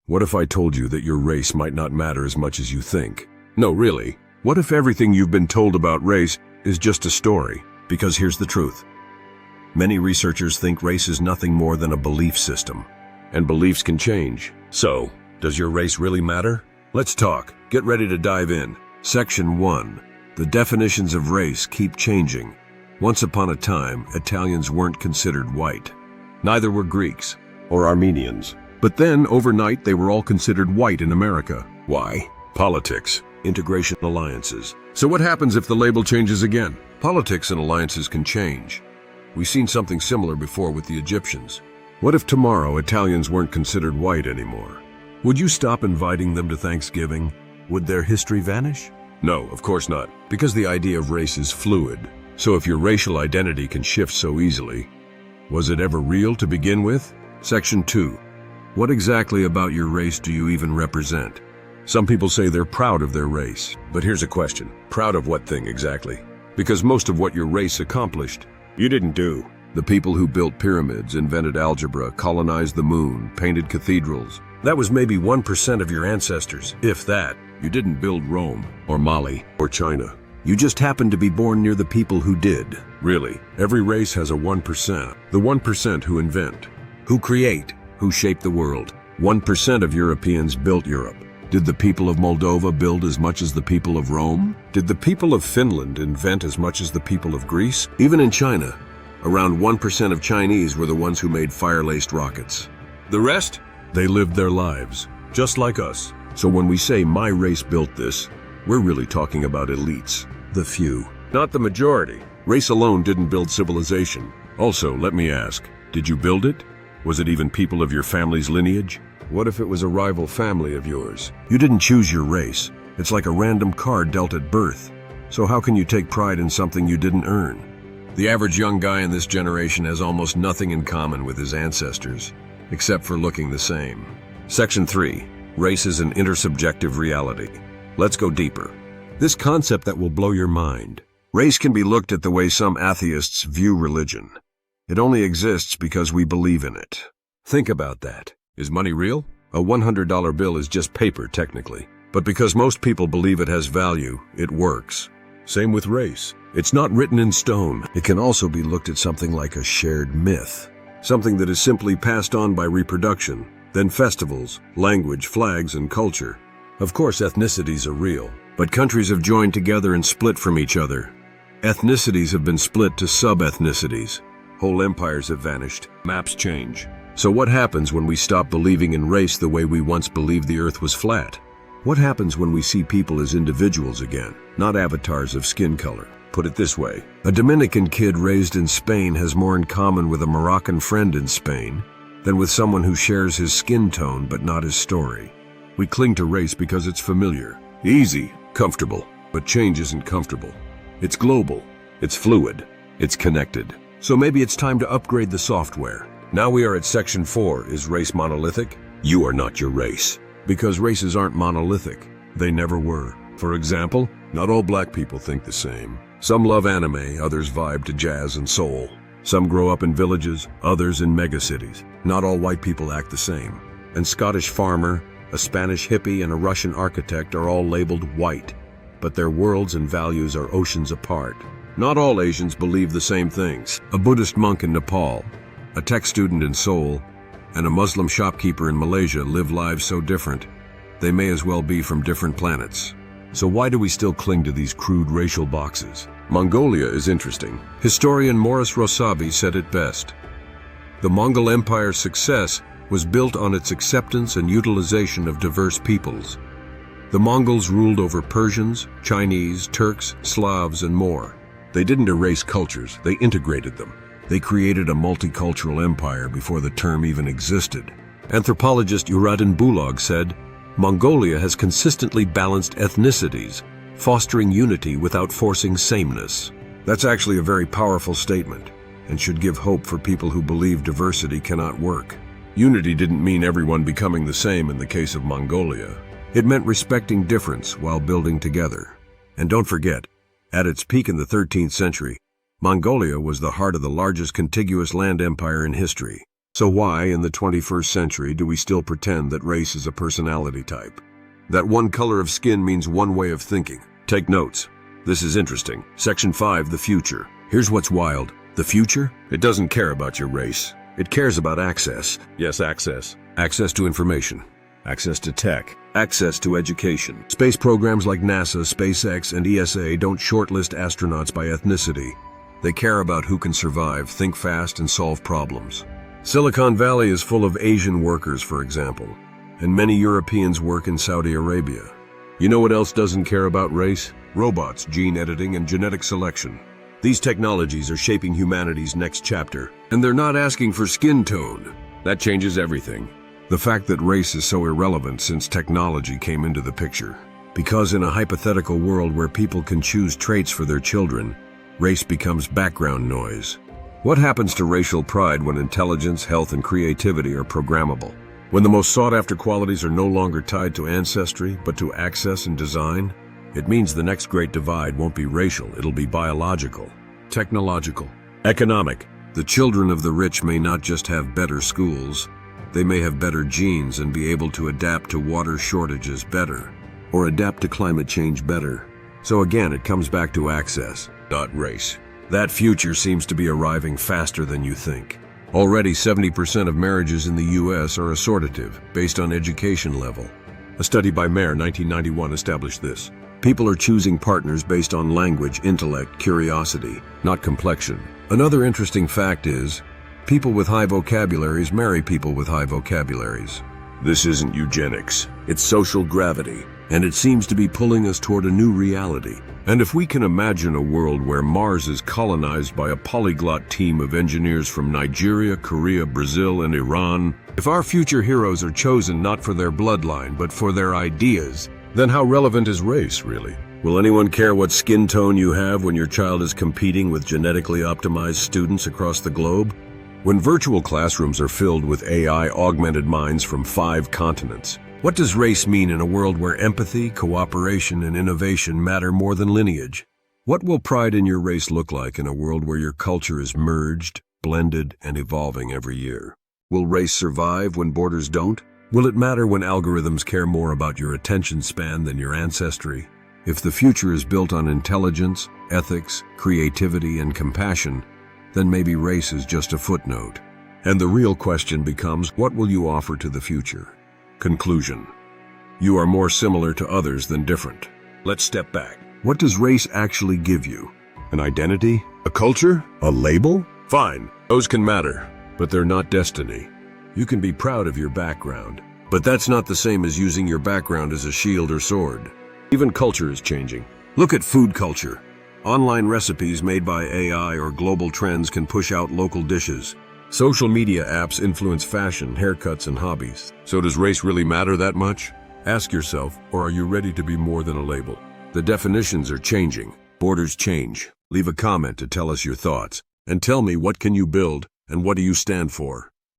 What if I told you that your race might not matter as much as you think? No, really. What if everything you've been told about race is just a story? Because here's the truth. Many researchers think race is nothing more than a belief system. And beliefs can change. So, does your race really matter? Let's talk. Get ready to dive in. Section 1. The definitions of race keep changing. Once upon a time, Italians weren't considered white. Neither were Greeks or Armenians. But then, overnight, they were all considered white in America. Why? Politics, integration, alliances. So what happens if the label changes again? Politics and alliances can change. We've seen something similar before with the Egyptians. What if tomorrow Italians weren't considered white anymore? Would you stop inviting them to Thanksgiving? Would their history vanish? No, of course not, because the idea of race is fluid. So if your racial identity can shift so easily, was it ever real to begin with? Section 2. What exactly about your race do you even represent? Some people say they're proud of their race, but here's a question. Proud of what thing exactly? Because most of what your race accomplished, you didn't do. The people who built pyramids, invented algebra, colonized the moon, painted cathedrals. That was maybe 1% of your ancestors, if that. You didn't build Rome, or Mali, or China. You just happened to be born near the people who did. Really, every race has a 1%. The 1% who invent, who create, who shape the world. 1% of Europeans built Europe. Did the people of Moldova build as much as the people of Rome? Did the people of Finland invent as much as the people of Greece? Even in China, around 1% of Chinese were the ones who made fire-laced rockets. The rest? They lived their lives, just like us. So when we say my race built this, we're really talking about elites, the few, not the majority. Race alone didn't build civilization. Also, let me ask, did you build it? Was it even people of your family's lineage? What if it was a rival family of yours? You didn't choose your race. It's like a random card dealt at birth. So how can you take pride in something you didn't earn? The average young guy in this generation has almost nothing in common with his ancestors, except for looking the same. Section 3. Race is an intersubjective reality. Let's go deeper. This concept that will blow your mind. Race can be looked at the way some atheists view religion. It only exists because we believe in it. Think about that. Is money real? A $100 bill is just paper, technically. But because most people believe it has value, it works. Same with race. It's not written in stone. It can also be looked at something like a shared myth. Something that is simply passed on by reproduction. Then festivals, language, flags, and culture. Of course, ethnicities are real, but countries have joined together and split from each other. Ethnicities have been split to sub-ethnicities. Whole empires have vanished. Maps change. So what happens when we stop believing in race the way we once believed the earth was flat? What happens when we see people as individuals again, not avatars of skin color? Put it this way, a Dominican kid raised in Spain has more in common with a Moroccan friend in Spain than with someone who shares his skin tone but not his story. We cling to race because it's familiar, easy, comfortable, but change isn't comfortable. It's global, it's fluid, it's connected. So maybe it's time to upgrade the software. Now we are at Section 4. Is race monolithic? You are not your race. Because races aren't monolithic. They never were. For example, not all black people think the same. Some love anime, others vibe to jazz and soul. Some grow up in villages, others in megacities. Not all white people act the same. An Scottish farmer, a Spanish hippie, and a Russian architect are all labeled white. But their worlds and values are oceans apart. Not all Asians believe the same things. A Buddhist monk in Nepal, a tech student in Seoul, and a Muslim shopkeeper in Malaysia live lives so different, they may as well be from different planets. So why do we still cling to these crude racial boxes? Mongolia is interesting. Historian Morris Rosavi said it best. The Mongol Empire's success was built on its acceptance and utilization of diverse peoples. The Mongols ruled over Persians, Chinese, Turks, Slavs, and more. They didn't erase cultures, they integrated them. They created a multicultural empire before the term even existed. Anthropologist Uradin Bulag said, Mongolia has consistently balanced ethnicities, fostering unity without forcing sameness. That's actually a very powerful statement, and should give hope for people who believe diversity cannot work. Unity didn't mean everyone becoming the same in the case of Mongolia. It meant respecting difference while building together. And don't forget, at its peak in the 13th century, Mongolia was the heart of the largest contiguous land empire in history. So why, in the 21st century, do we still pretend that race is a personality type? That one color of skin means one way of thinking. Take notes. This is interesting. Section 5, the future. Here's what's wild. The future? It doesn't care about your race. It cares about access. Yes, access. Access to information. Access to tech. Access to education. Space programs like NASA, SpaceX, and ESA don't shortlist astronauts by ethnicity. They care about who can survive, think fast, and solve problems. Silicon Valley is full of Asian workers, for example, and many Europeans work in Saudi Arabia. You know what else doesn't care about race? Robots, gene editing, and genetic selection. These technologies are shaping humanity's next chapter, and they're not asking for skin tone. That changes everything. The fact that race is so irrelevant since technology came into the picture. Because in a hypothetical world where people can choose traits for their children, race becomes background noise. What happens to racial pride when intelligence, health, and creativity are programmable? When the most sought-after qualities are no longer tied to ancestry, but to access and design? It means the next great divide won't be racial, it'll be biological, technological, economic. The children of the rich may not just have better schools, they may have better genes and be able to adapt to water shortages better, or adapt to climate change better. So again, it comes back to access, not race. That future seems to be arriving faster than you think. Already 70% of marriages in the US are assortative, based on education level. A study by Mayer, 1991, established this. People are choosing partners based on language, intellect, curiosity, not complexion. Another interesting fact is, people with high vocabularies marry people with high vocabularies. This isn't eugenics, it's social gravity, and it seems to be pulling us toward a new reality. And if we can imagine a world where Mars is colonized by a polyglot team of engineers from Nigeria, Korea, Brazil, and Iran, if our future heroes are chosen not for their bloodline but for their ideas, then how relevant is race, really? Will anyone care what skin tone you have when your child is competing with genetically optimized students across the globe? When virtual classrooms are filled with AI-augmented minds from 5 continents, what does race mean in a world where empathy, cooperation, and innovation matter more than lineage? What will pride in your race look like in a world where your culture is merged, blended, and evolving every year? Will race survive when borders don't? Will it matter when algorithms care more about your attention span than your ancestry? If the future is built on intelligence, ethics, creativity, and compassion, then maybe race is just a footnote. And the real question becomes, what will you offer to the future? Conclusion. You are more similar to others than different. Let's step back. What does race actually give you? An identity? A culture? A label? Fine, those can matter, but they're not destiny. You can be proud of your background, but that's not the same as using your background as a shield or sword. Even culture is changing. Look at food culture. Online recipes made by AI or global trends can push out local dishes. Social media apps influence fashion, haircuts, and hobbies. So does race really matter that much? Ask yourself, or are you ready to be more than a label? The definitions are changing. Borders change. Leave a comment to tell us your thoughts. And tell me, what can you build, and what do you stand for?